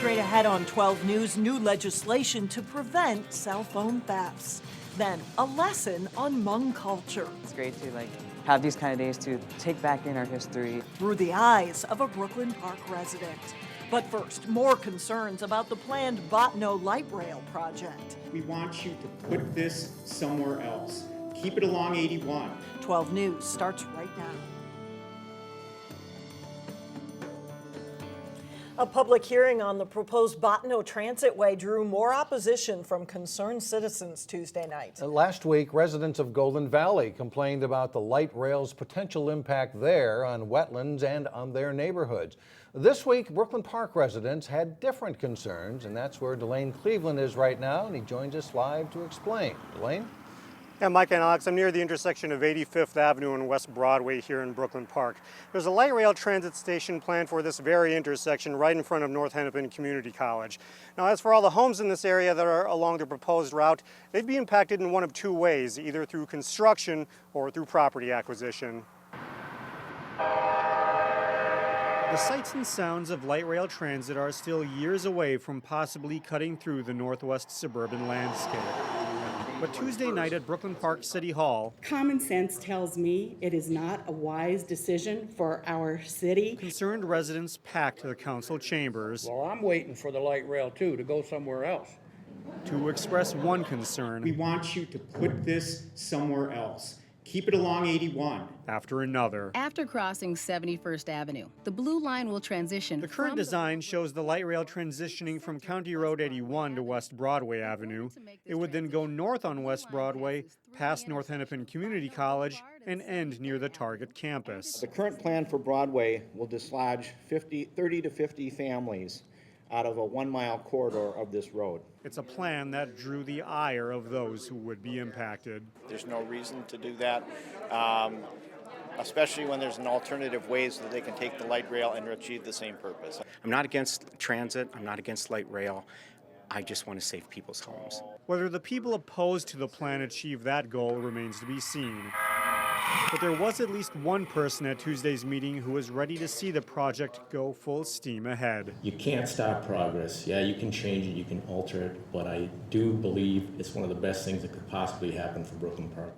Straight ahead on 12 News, new legislation to prevent cell phone thefts. Then a lesson on Hmong culture. It's great to have these kind of days to take back in our history. Through the eyes of a Brooklyn Park resident. But first, more concerns about the planned Bottineau Light Rail project. We want you to put this somewhere else. Keep it along 81. 12 News starts right now. A public hearing on the proposed Bottineau Transitway drew more opposition from concerned citizens Tuesday night. Last week, residents of Golden Valley complained about the light rail's potential impact there on wetlands and on their neighborhoods. This week, Brooklyn Park residents had different concerns, and that's where Delane Cleveland is right now, and he joins us live to explain. Delane? Yeah, Mike and Alex, I'm near the intersection of 85th Avenue and West Broadway here in Brooklyn Park. There's a light rail transit station planned for this very intersection right in front of North Hennepin Community College. Now, as for all the homes in this area that are along the proposed route, they'd be impacted in one of two ways, either through construction or through property acquisition. The sights and sounds of light rail transit are still years away from possibly cutting through the northwest suburban landscape. But Tuesday night at Brooklyn Park City Hall, common sense tells me it is not a wise decision for our city. Concerned residents packed the council chambers. Well, I'm waiting for the light rail too to go somewhere else. To express one concern. We want you to put this somewhere else. Keep it along 81. After another. After crossing 71st Avenue, the blue line will transition. The current design shows the light rail transitioning from County Road 81 to West Broadway Avenue. It would then go north on West Broadway, past North Hennepin Community College, and end near the Target campus. The current plan for Broadway will dislodge 30 to 50 families out of a 1-mile corridor of this road. It's a plan that drew the ire of those who would be impacted. There's no reason to do that, especially when there's an alternative ways that they can take the light rail and achieve the same purpose. I'm not against transit, I'm not against light rail. I just want to save people's homes. Whether the people opposed to the plan achieve that goal remains to be seen. But there was at least one person at Tuesday's meeting who was ready to see the project go full steam ahead. You can't stop progress. Yeah, you can change it, you can alter it, but I do believe it's one of the best things that could possibly happen for Brooklyn Park.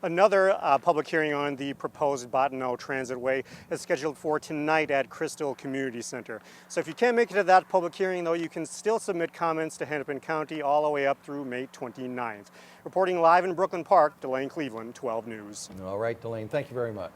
Another public hearing on the proposed Bottineau Transitway is scheduled for tonight at Crystal Community Center. So if you can't make it to that public hearing, though, you can still submit comments to Hennepin County all the way up through May 29th. Reporting live in Brooklyn Park, Delane Cleveland, 12 News. All right, Delane, thank you very much.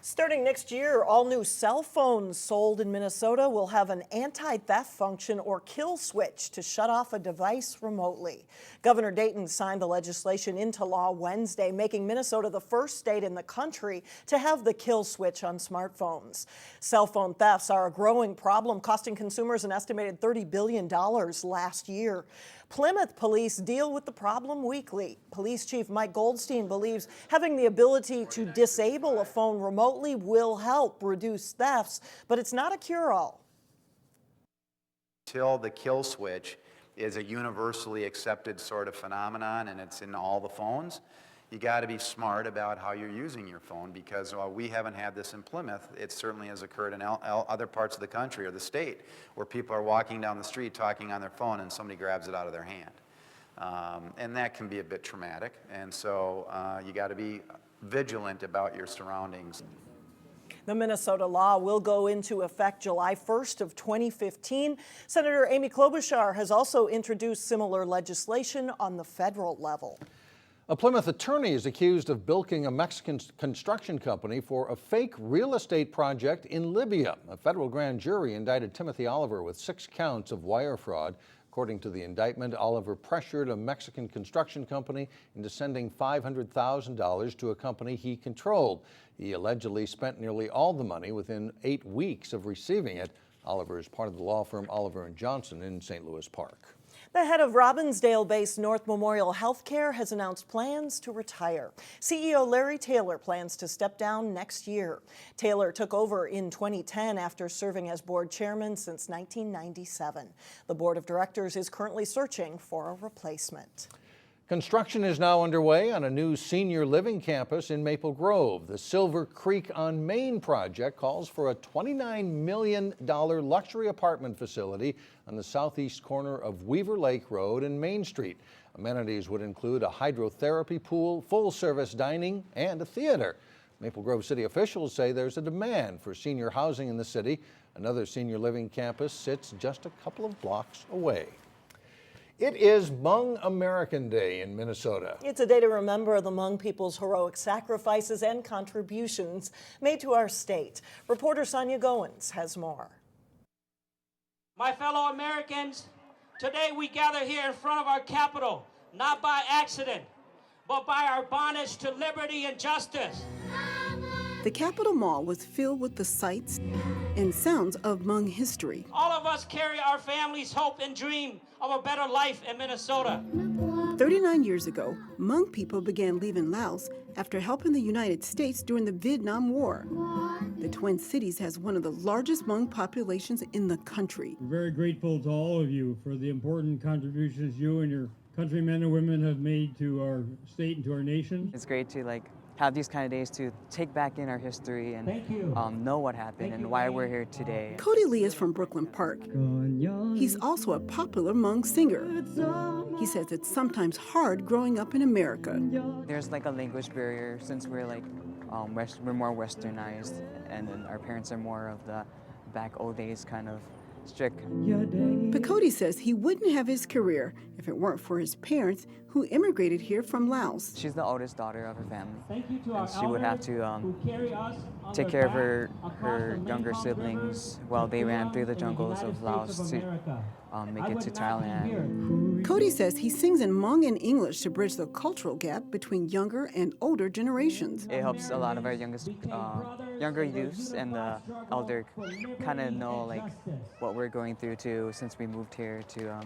Starting next year, all new cell phones sold in Minnesota will have an anti-theft function or kill switch to shut off a device remotely. Governor Dayton signed the legislation into law Wednesday, making Minnesota the first state in the country to have the kill switch on smartphones. Cell phone thefts are a growing problem, costing consumers an estimated $30 billion last year. Plymouth police deal with the problem weekly. Police Chief Mike Goldstein believes having the ability to disable a phone remotely will help reduce thefts, but it's not a cure-all. Until the kill switch is a universally accepted sort of phenomenon and it's in all the phones, you got to be smart about how you're using your phone, because while we haven't had this in Plymouth, it certainly has occurred in other parts of the country or the state where people are walking down the street talking on their phone and somebody grabs it out of their hand. And that can be a bit traumatic, and so you got to be vigilant about your surroundings. The Minnesota law will go into effect July 1st of 2015. Senator Amy Klobuchar has also introduced similar legislation on the federal level. A Plymouth attorney is accused of bilking a Mexican construction company for a fake real estate project in Libya. A federal grand jury indicted Timothy Oliver with 6 counts of wire fraud. According to the indictment, Oliver pressured a Mexican construction company into sending $500,000 to a company he controlled. He allegedly spent nearly all the money within 8 weeks of receiving it. Oliver is part of the law firm Oliver & Johnson in St. Louis Park. The head of Robbinsdale-based North Memorial Healthcare has announced plans to retire. CEO Larry Taylor plans to step down next year. Taylor took over in 2010 after serving as board chairman since 1997. The board of directors is currently searching for a replacement. Construction is now underway on a new senior living campus in Maple Grove. The Silver Creek on Main project calls for a $29 million luxury apartment facility on the southeast corner of Weaver Lake Road and Main Street. Amenities would include a hydrotherapy pool, full-service dining, and a theater. Maple Grove city officials say there's a demand for senior housing in the city. Another senior living campus sits just a couple of blocks away. It is Hmong American Day in Minnesota. It's a day to remember the Hmong people's heroic sacrifices and contributions made to our state. Reporter Sonia Goins has more. My fellow Americans, today we gather here in front of our Capitol, not by accident, but by our bondage to liberty and justice. The Capitol Mall was filled with the sights and sounds of Hmong history. All of us carry our family's hope and dream of a better life in Minnesota. 39 years ago, Hmong people began leaving Laos after helping the United States during the Vietnam War. The Twin Cities has one of the largest Hmong populations in the country. We're very grateful to all of you for the important contributions you and your countrymen and women have made to our state and to our nation. It's great to have these kind of days to take back in our history and know what happened and why we're here today. Cody Lee is from Brooklyn Park. He's also a popular Hmong singer. He says it's sometimes hard growing up in America. There's a language barrier since we're we're more westernized, and then our parents are more of the back old days kind of strict. But Cody says he wouldn't have his career if it weren't for his parents who immigrated here from Laos. She's the oldest daughter of her family, Thank you to our and she would have to take care of her younger siblings while they ran through the jungles of Laos to make it to Thailand. Cody says he sings in Hmong and English to bridge the cultural gap between younger and older generations. It helps a lot of our younger youths and the elder kind of know what we're going through too, since we moved here to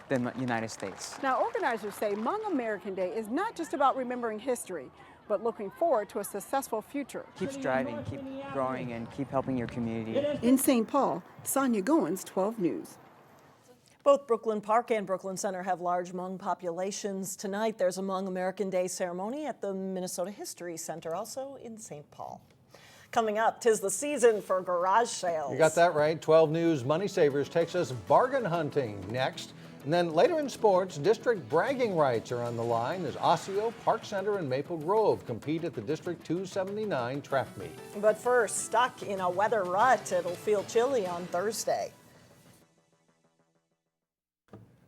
the United States. Now, organizers say Hmong American Day is not just about remembering history, but looking forward to a successful future. Keep striving, keep growing, and keep helping your community. In St. Paul, Sonia Goins, 12 News. Both Brooklyn Park and Brooklyn Center have large Hmong populations. Tonight, there's a Hmong American Day ceremony at the Minnesota History Center, also in St. Paul. Coming up, 'tis the season for garage sales. You got that right. 12 News Money Savers takes us bargain hunting next. And then later in sports, district bragging rights are on the line as Osseo, Park Center, and Maple Grove compete at the District 279 track meet. But first, stuck in a weather rut, it'll feel chilly on Thursday.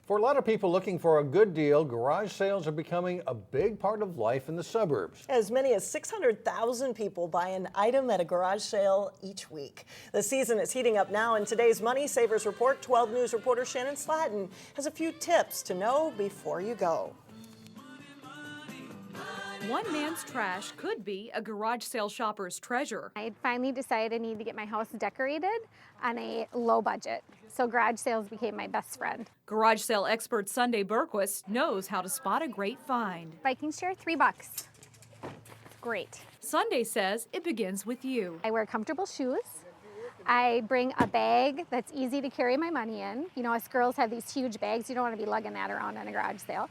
For a lot of people looking for a good deal, garage sales are becoming a big part of life in the suburbs. As many as 600,000 people buy an item at a garage sale each week. The season is heating up now. In today's Money Savers Report, 12 News reporter Shannon Slatton has a few tips to know before you go. One man's trash could be a garage sale shopper's treasure. I finally decided I need to get my house decorated on a low budget, so garage sales became my best friend. Garage sale expert Sunday Berquist knows how to spot a great find. Viking chair, $3. Great. Sunday says it begins with you. I wear comfortable shoes. I bring a bag that's easy to carry my money in. You know, us girls have these huge bags. You don't want to be lugging that around in a garage sale.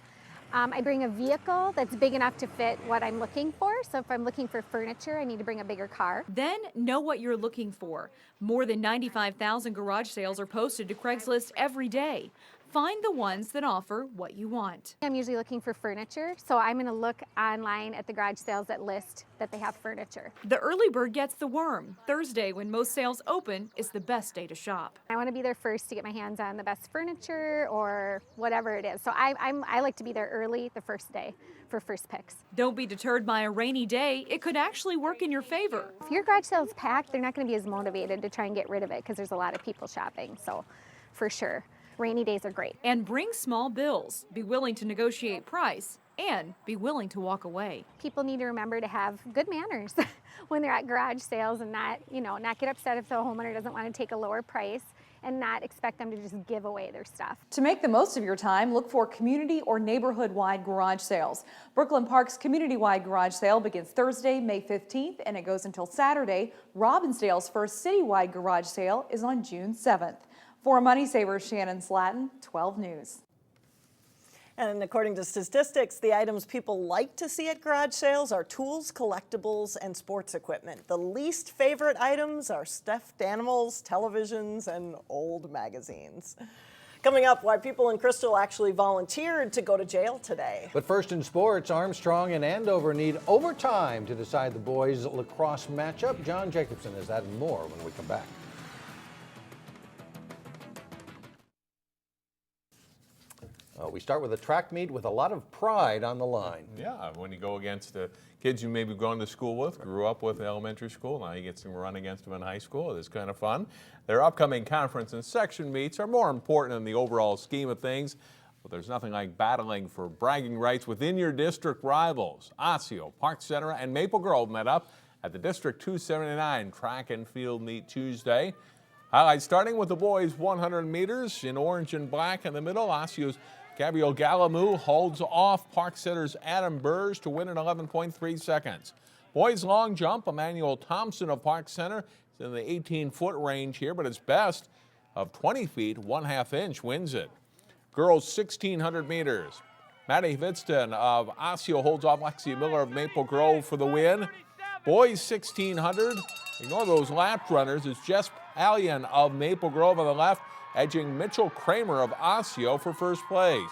I bring a vehicle that's big enough to fit what I'm looking for. So if I'm looking for furniture, I need to bring a bigger car. Then know what you're looking for. More than 95,000 garage sales are posted to Craigslist every day. Find the ones that offer what you want. I'm usually looking for furniture, so I'm going to look online at the garage sales that list that they have furniture. The early bird gets the worm. Thursday, when most sales open, is the best day to shop. I want to be there first to get my hands on the best furniture or whatever it is. So I like to be there early the first day for first picks. Don't be deterred by a rainy day. It could actually work in your favor. If your garage sale is packed, they're not going to be as motivated to try and get rid of it because there's a lot of people shopping. So for sure. Rainy days are great. And bring small bills. Be willing to negotiate price and be willing to walk away. People need to remember to have good manners when they're at garage sales and not get upset if the homeowner doesn't want to take a lower price and not expect them to just give away their stuff. To make the most of your time, look for community or neighborhood-wide garage sales. Brooklyn Park's community-wide garage sale begins Thursday, May 15th, and it goes until Saturday. Robbinsdale's first citywide garage sale is on June 7th. For Money Savers, Shannon Slatton, 12 News. And according to statistics, the items people like to see at garage sales are tools, collectibles, and sports equipment. The least favorite items are stuffed animals, televisions, and old magazines. Coming up, why people in Crystal actually volunteered to go to jail today. But first in sports, Armstrong and Andover need overtime to decide the boys' lacrosse matchup. John Jacobson has that and more when we come back. We start with a track meet with a lot of pride on the line. Yeah, when you go against the kids you maybe gone to school with, grew up with in elementary school, now you get to run against them in high school. It's kind of fun. Their upcoming conference and section meets are more important in the overall scheme of things, but there's nothing like battling for bragging rights within your district rivals. Osseo, Park Center, and Maple Grove met up at the District 279 track and field meet Tuesday. Highlights starting with the boys' 100 meters in orange and black in the middle. Osseo's Gabriel Galamou holds off Park Center's Adam Burrs to win in 11.3 seconds. Boys long jump, Emmanuel Thompson of Park Center is in the 18-foot range here, but his best of 20 feet, 1/2 inch, wins it. Girls 1,600 meters. Maddie Hvidston of Osseo holds off Lexi Miller of Maple Grove for the win. Boys 1,600, ignore those lap runners, it's Jess Allian of Maple Grove on the left, edging Mitchell Kramer of Osseo for first place.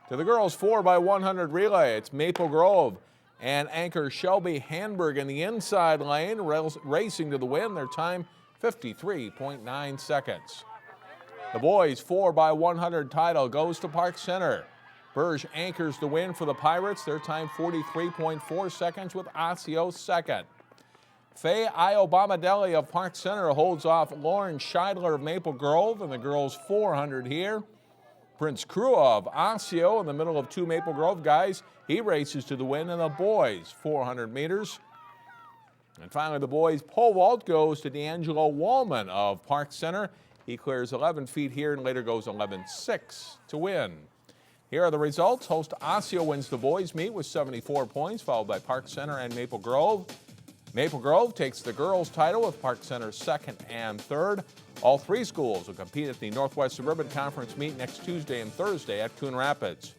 To the girls' 4x100 relay, it's Maple Grove and anchor Shelby Hanberg in the inside lane, racing to the win. Their time, 53.9 seconds. The boys' 4x100 title goes to Park Center. Burge anchors the win for the Pirates. Their time, 43.4 seconds, with Osseo second. Faye Iobamadeli of Park Center holds off Lauren Scheidler of Maple Grove in the girls' 400 here. Prince Crew of Osseo in the middle of two Maple Grove guys. He races to the win in the boys' 400 meters. And finally, the boys' pole vault goes to D'Angelo Wallman of Park Center. He clears 11 feet here and later goes 11.6 to win. Here are the results. Host Osseo wins the boys' meet with 74 points, followed by Park Center and Maple Grove. Maple Grove takes the girls' title with Park Center second and third. All three schools will compete at the Northwest Suburban Conference meet next Tuesday and Thursday at Coon Rapids.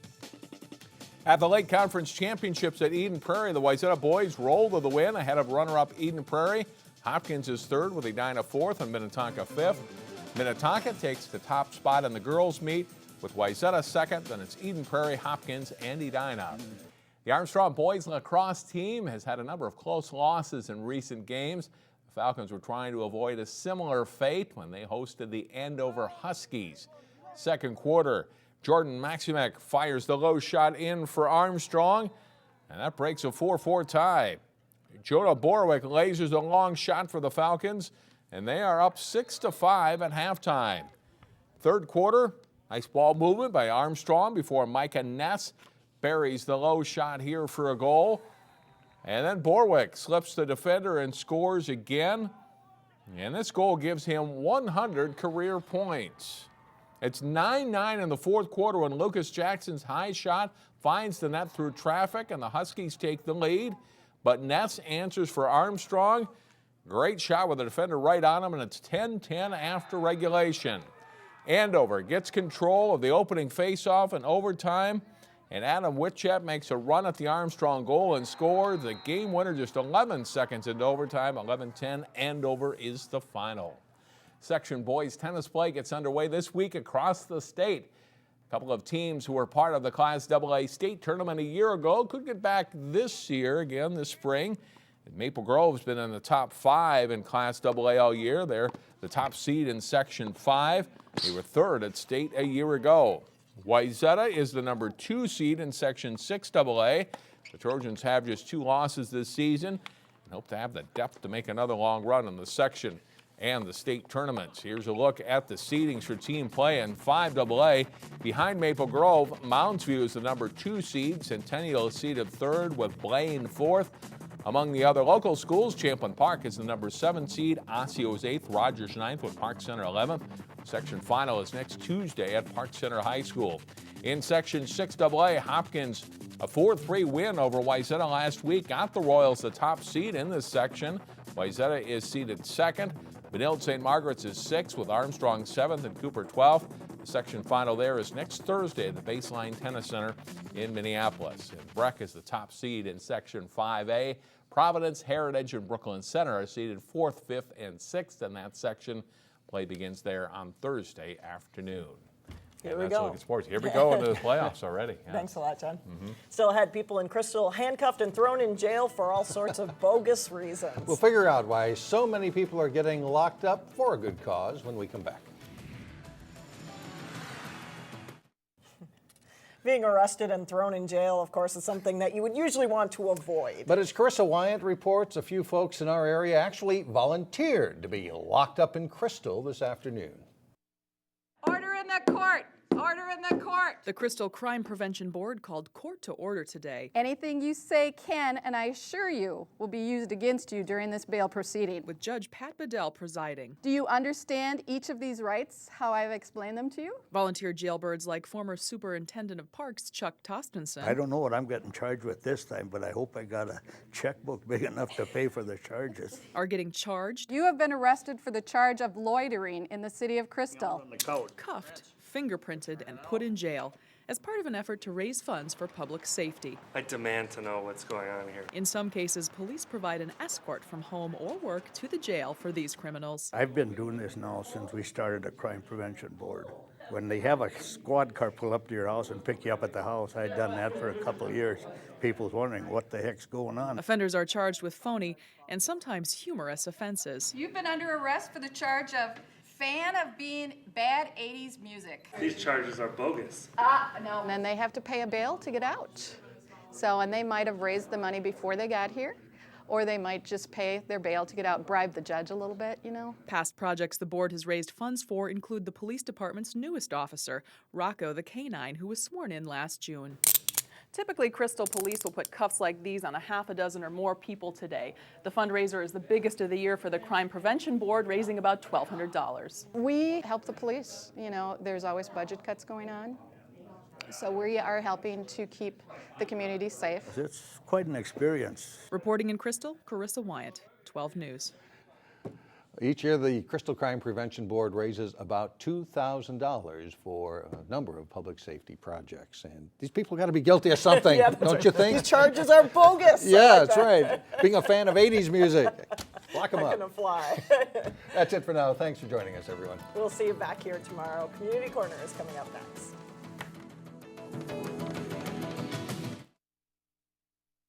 At the Lake Conference Championships at Eden Prairie, the Wayzata boys roll to the win ahead of runner-up Eden Prairie. Hopkins is third with Edina fourth and Minnetonka fifth. Minnetonka takes the top spot in the girls' meet with Wayzata second, then it's Eden Prairie, Hopkins, and Edina. The Armstrong boys lacrosse team has had a number of close losses in recent games. The Falcons were trying to avoid a similar fate when they hosted the Andover Huskies. Second quarter, Jordan Maximek fires the low shot in for Armstrong, and that breaks a 4-4 tie. Jonah Borwick lasers a long shot for the Falcons, and they are up 6-5 at halftime. Third quarter, nice ball movement by Armstrong before Micah Ness buries the low shot here for a goal. And then Borwick slips the defender and scores again. And this goal gives him 100 career points. It's 9-9 in the fourth quarter when Lucas Jackson's high shot finds the net through traffic and the Huskies take the lead. But Ness answers for Armstrong. Great shot with the defender right on him, and it's 10-10 after regulation. Andover gets control of the opening faceoff in overtime. And Adam Whitchap makes a run at the Armstrong goal and scores the game winner just 11 seconds into overtime. 11-10, Andover is the final. Section boys tennis play gets underway this week across the state. A couple of teams who were part of the Class AA state tournament a year ago could get back this year again this spring. Maple Grove's been in the top 5 in Class AA all year. They're the top seed in Section 5. They were third at state a year ago. Wayzata is the number 2 seed in Section 6AA. The Trojans have just 2 losses this season and hope to have the depth to make another long run in the section and the state tournaments. Here's a look at the seedings for team play in 5AA. Behind Maple Grove, Mounds View is the number 2 seed. Centennial is seeded 3rd with Blaine 4th. Among the other local schools, Champlin Park is the number 7 seed. Osseo is 8th, Rogers 9th with Park Center 11th. Section final is next Tuesday at Park Center High School. In Section 6AA, Hopkins, a 4-3 win over Wayzata last week, got the Royals the top seed in this section. Wayzata is seeded 2nd. Benilde St. Margaret's is 6th with Armstrong 7th and Cooper 12th. section final there is next Thursday at the Baseline Tennis Center in Minneapolis. And Breck is the top seed in Section 5A. Providence, Heritage, and Brooklyn Center are seeded 4th, 5th, and 6th in that section. Play begins there on Thursday afternoon. Here and we that's go. a look at sports. Here we go into the playoffs already. Yeah. Thanks a lot, John. Still had people in Crystal handcuffed and thrown in jail for all sorts of bogus reasons. We'll figure out why so many people are getting locked up for a good cause when we come back. Being arrested and thrown in jail, of course, is something that you would usually want to avoid. But as Carissa Wyant reports, a few folks in our area actually volunteered to be locked up in Crystal this afternoon. Order in the court! Order in the court! The Crystal Crime Prevention Board called court to order today. Anything you say can, and I assure you, will be used against you during this bail proceeding. With Judge Pat Bedell presiding. Do you understand each of these rights, how I've explained them to you? Volunteer jailbirds like former Superintendent of Parks Chuck Tospenson. I don't know what I'm getting charged with this time, but I hope I got a checkbook big enough to pay for the charges. Are getting charged. You have been arrested for the charge of loitering in the city of Crystal. Cuffed, fingerprinted, and put in jail as part of an effort to raise funds for public safety. I demand to know what's going on here. In some cases, police provide an escort from home or work to the jail for these criminals. I've been doing this now since we started the Crime Prevention Board. When they have a squad car pull up to your house and pick you up at the house, I'd done that for a couple of years. People's wondering what the heck's going on. Offenders are charged with phony and sometimes humorous offenses. You've been under arrest for the charge of fan of being bad 80s music. These charges are bogus. No. And then they have to pay a bail to get out. So, and they might have raised the money before they got here, or they might just pay their bail to get out, bribe the judge a little bit, you know. Past projects the board has raised funds for include the police department's newest officer, Rocco the Canine, who was sworn in last June. Typically, Crystal police will put cuffs like these on a half a dozen or more people today. The fundraiser is the biggest of the year for the Crime Prevention Board, raising about $1,200. We help the police. You know, there's always budget cuts going on. So we are helping to keep the community safe. It's quite an experience. Reporting in Crystal, Carissa Wyant, 12 News. Each year, the Crystal Crime Prevention Board raises about $2,000 for a number of public safety projects. And these people got to be guilty of something, Yeah, don't you think? These charges are bogus. Yeah, that's right. Being a fan of 80s music. Lock them Not up. gonna fly. That's it for now. Thanks for joining us, everyone. We'll see you back here tomorrow. Community Corner is coming up next.